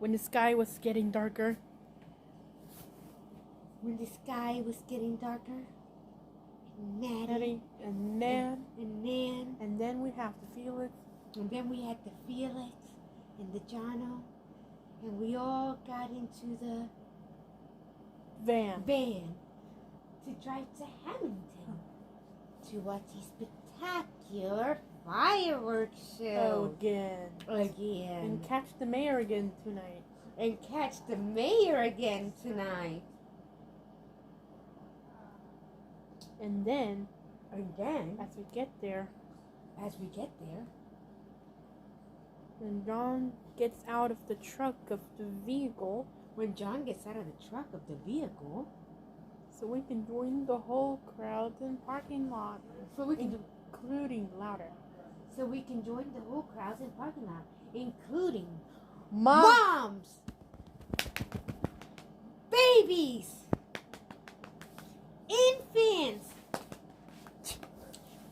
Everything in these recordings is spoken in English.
when the sky was getting darker. When the sky was getting darker. And then we have to feel it. And then we had to feel it in the journal. And we all got into the van to drive to Hamilton to watch a spectacular fireworks show. Again. And catch the mayor again tonight. And then, as we get there, when John gets out of the truck of the vehicle, so we can join the whole crowd in parking lot, including moms, babies, infants,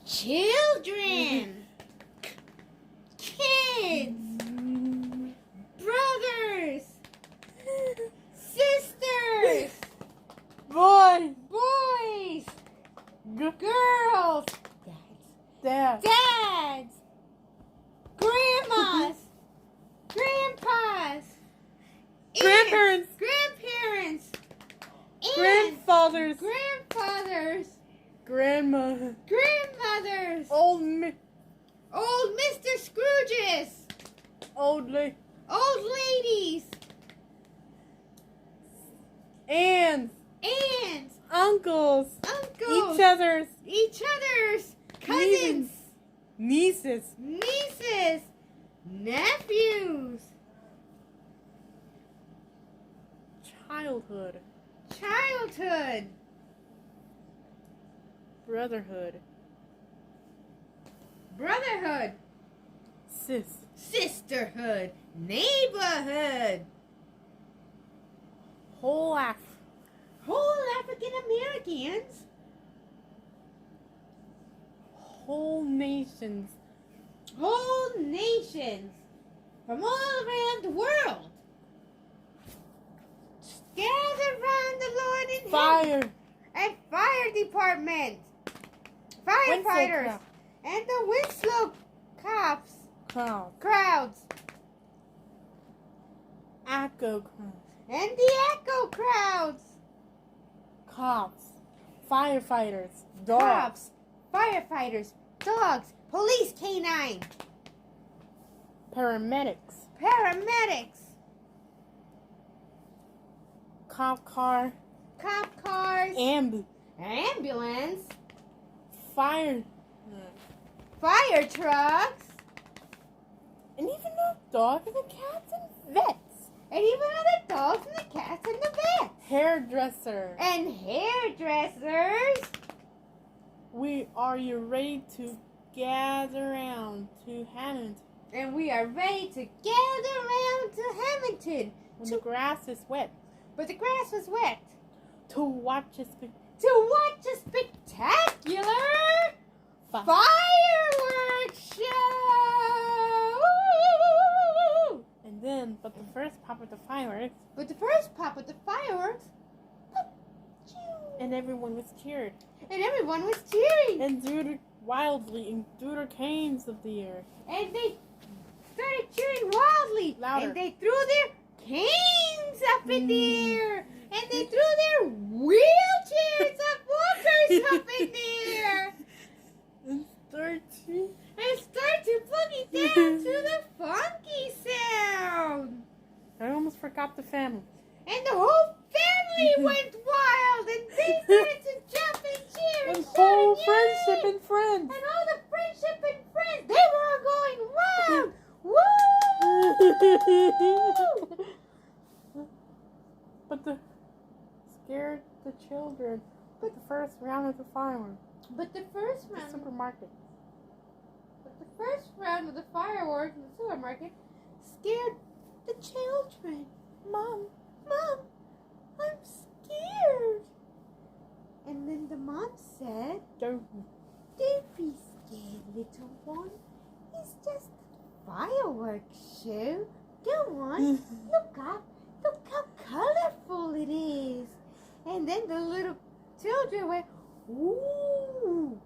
children, kids, brothers, sisters, boys, girls, dads, grandmas, grandpas, grandparents, grandfathers, grandmothers, old Mr. Scrooges, old ladies, aunts, uncles, each other's cousins, nieces, nephews, childhood, brotherhood, sisterhood, neighborhood, whole African Americans, whole nations from all around the world gather around the Lord in heaven, and fire department, firefighters, and the Winslow cops, crowds, and the echo crowds, cops, firefighters, dogs, police canine, paramedics, cop cars, ambulance, fire trucks, and even the dogs and the cats and vets, and even other dogs and the cats and the vets, hairdressers. Are you ready to gather around to Hamilton? And we are ready to gather around to Hamilton. The grass is wet. But the grass was wet. To watch a spectacular fireworks show. But the first pop with the fireworks. And everyone was cheered. And threw their wildly and threw their canes up the air. And they started cheering wildly. Louder. And they threw their canes up in the air. And they threw their wheelchairs walkers up in the air. And start to boogie down to the funky sound. I almost forgot the family. And the whole family went wild, and they started to jump and cheer and shout whole and friendship yell. and friends. And all the friendship and friends, they were all going wild. Woo! But scared the children. But the first round of the fireworks. The first round of the fireworks in the supermarket scared the children. Mom, I'm scared. And then the mom said, Don't be scared, little one. It's just a fireworks show. Go on, look then the little children went, ooh,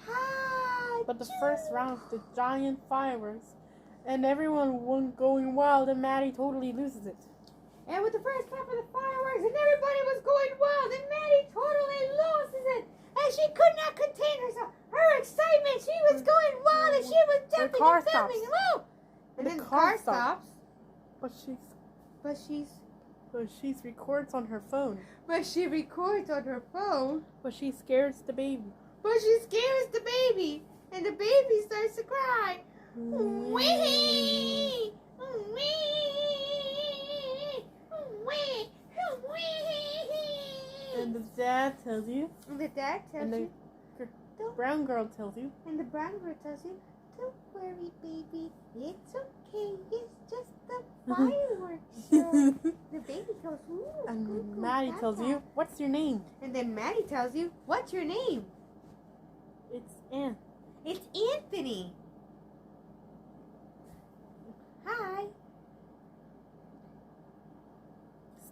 hi. But the first round, the giant fireworks, and everyone went going wild, and Maddie totally loses it. And with the first clap of the fireworks, and everybody was going wild, and Maddie totally loses it. And she could not contain herself. Her excitement, she was going wild, and she was jumping car and jumping. stops. Whoa! And then the car stops. But she records on her phone. But she records on her phone. But she scares the baby. But she scares the baby. And the baby starts to cry. Wee! Wee! Wee! Wee! And the dad tells you. And the dad tells you. The brown girl tells you. And the brown girl tells you, don't worry, baby. It's okay. It's just the fireworks show. The baby goes, ooh. And Maddie tells you, what's your name? And then Maddie tells you, what's your name? It's Ann. It's Anthony. Hi.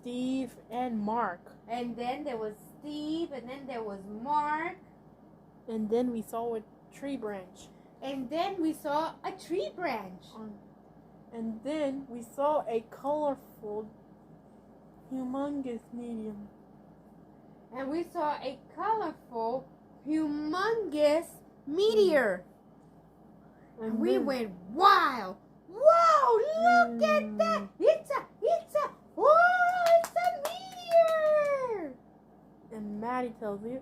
Steve and Mark. And then there was Steve, and then there was Mark. And then we saw a tree branch. And then we saw a tree branch. And then we saw a colorful, humongous medium. And we saw a colorful, humongous meteor. And we went wild. Whoa, look at that. It's a meteor. And Maddie tells you,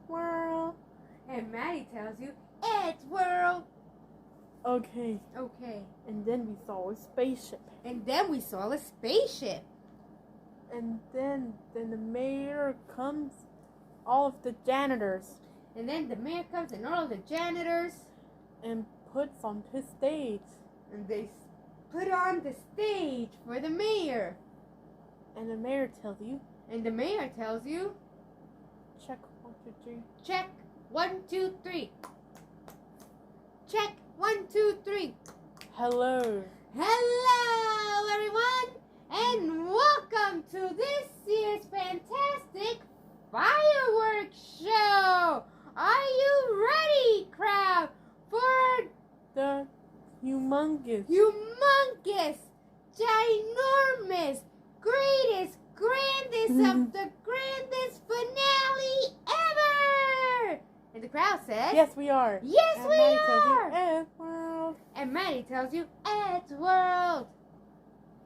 world. And Maddie tells you, it's world. Okay. Okay. And then we saw a spaceship. And then we saw a spaceship. And then the mayor comes, all of the janitors. And then the mayor comes and all of the janitors. And puts on his stage. And they put on the stage for the mayor. And the mayor tells you. And the mayor tells you. Check 1, 2, 3. Check 1, 2, 3. Check 1, 2, 3. Hello. Hello, everyone, and welcome to this year's fantastic fireworks show. Are you ready, crowd, for the humongous, ginormous, greatest, grandest of the grandest finale ever? And the crowd says, yes, we are. Yes, and we Maddie are. Tells you, world. And Maddie tells you, it's world.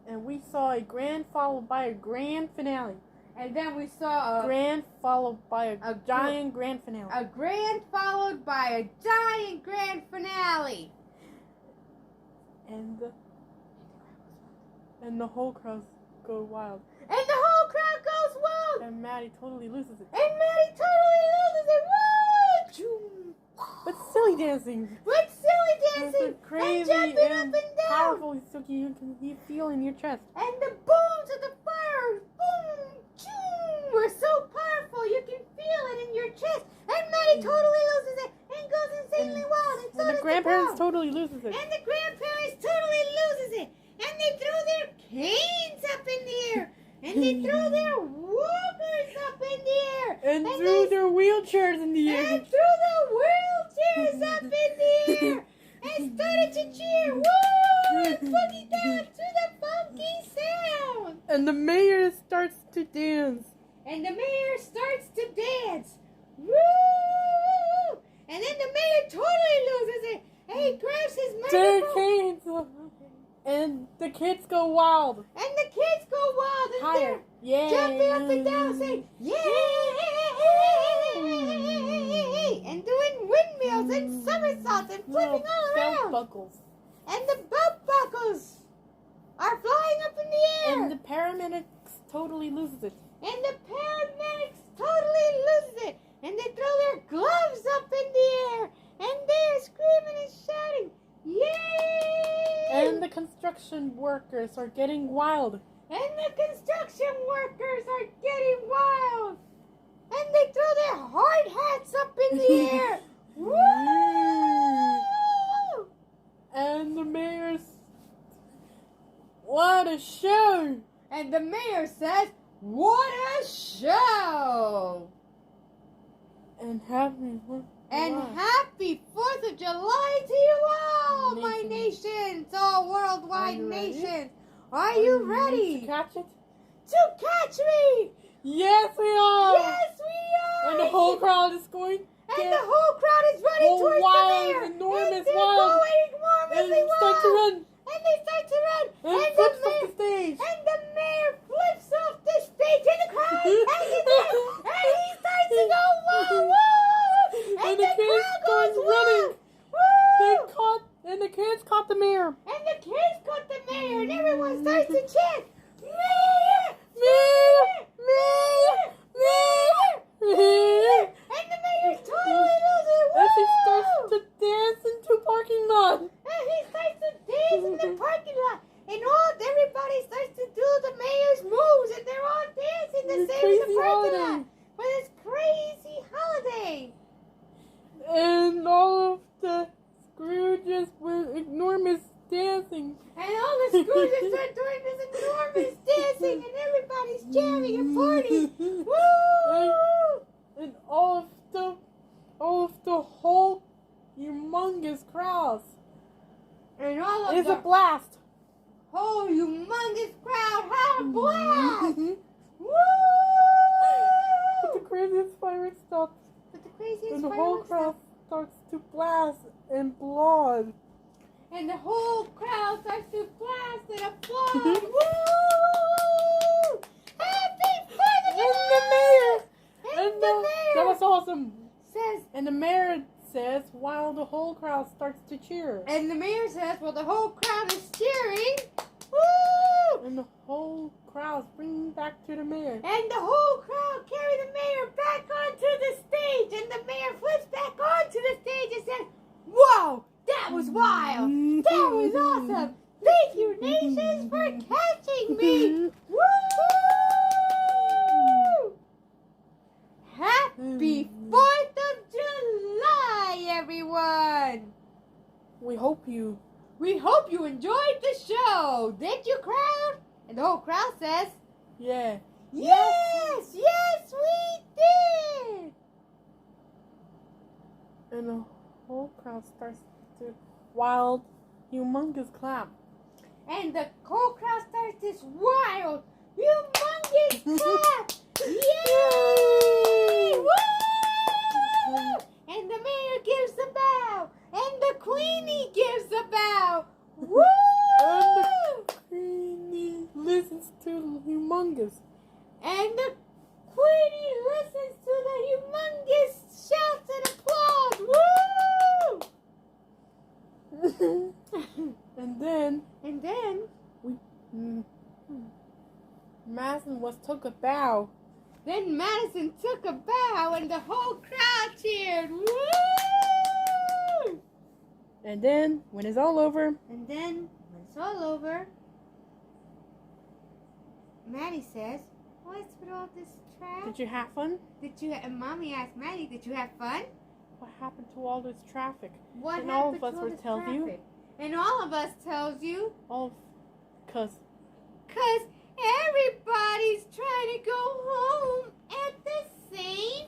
And we saw a grand followed by a grand finale. And then we saw a grand followed by a giant grand finale. A grand followed by a giant grand finale. And the whole crowd go wild. And the whole crowd goes wild. And Maddie totally loses it. And Maddie totally loses it. Woo! But silly dancing. But silly dancing. And crazy and jumping and up and down. Powerful, so you can feel in your chest. And the booms of the fire, boom, choom, were so powerful you can feel it in your chest. And Maddie totally loses it and goes insanely wild. And so the does grandparents the crowd. totally loses it. And the grandparents totally loses it. And they throw their canes up in the air. And they throw their walkers up in the air. And threw their wheelchairs in the air. And threw the wheelchairs up in the air. And started to cheer. Woo! And boogie down to the funky sound. And the mayor starts to dance. And the mayor starts to dance. Woo! And then the mayor totally loses it. And he grabs his Their microphone. canes. And the kids go wild. And the kids go wild. And Higher. they're Yeah. jumping up and down saying, yay! And doing windmills and somersaults and flipping all Belt around. buckles. And the belt buckles are flying up in the air. And the paramedics totally loses it. And the paramedics totally lose it. And they throw their gloves up in the air. And they're screaming and shouting, yay! And the construction workers are getting wild. And the construction workers are getting wild. And they throw their hard hats up in the air. Woo! And the mayor's... What a show! And the mayor says, What a show! And happy Happy 4th of July to you all, my Nations. nations, all worldwide Are you ready? nations. Are you ready to catch it? to catch me? Yes, we are. Yes, we are. And the whole crowd is going. And the whole crowd is running towards wild, the mayor. enormous, and they're wild. going And enormously start to wild. run. And they start to run. And the flips off mayor, the stage. and the mayor flips off the stage in the crowd. and he starts to go whoa, whoa. And the the kids crowd goes goes running. whoa. And the kids caught the mayor. And the kids caught the mayor. And everyone starts to chant. Mayor! Mayor! Mayor! Mayor! And the mayor's totally losing. And she Woo! starts to dance into parking lot. And he starts to dance in the parking lot. And everybody starts to do the mayor's moves. And they're all dancing the It's same in the crazy parking holiday. lot. For this crazy holiday. And all of the Scrooges were enormous dancing. And all the Scrooges are doing this enormous dancing. And everybody's cheering and partying. Woo! And all of the whole humongous crowds. And all of It's the a blast. whole humongous crowd had a blast. Woo! But the craziest fireworks stops. But the craziest And the whole fireworks crowd starts to blast and applaud. and the whole crowd starts to blast and applaud. Woo! Happy 4th of And July! the mayor. And the mayor That was awesome. says, And the mayor says while the whole crowd starts to cheer. and the mayor says, well, the whole crowd is cheering. Woo! And the whole crowd's bringing back to the mayor. And the whole crowd carry the mayor back onto the stage. And the mayor flips back onto the stage and says, whoa, that was wild. That was awesome. Thank you, nations, for catching me. Woo! Happy 4th of July, everyone. We hope you. We hope you enjoyed the show. Did you, crowd? And the whole crowd says, Yeah. yes, yes, we did. And the whole crowd starts to wild, humongous clap. And the whole crowd starts this wild, humongous clap. Yay! Woo! And the mayor gives a bow. And the queenie gives a bow. Woo! And the queenie listens to the humongous. And the queenie listens to the humongous shouts and applause. Woo! And then And then Madison took a bow. Madison took a bow and the whole crowd cheered. Woo! And then when it's all over, And then when it's all over, Maddie says, what's with all this trash? did you have fun? And Mommy asked Maddie, did you have fun? What happened to all this traffic? What And all happened of us to all will this tell you. traffic? And all of us tells you, Because because everybody's trying to go home at the same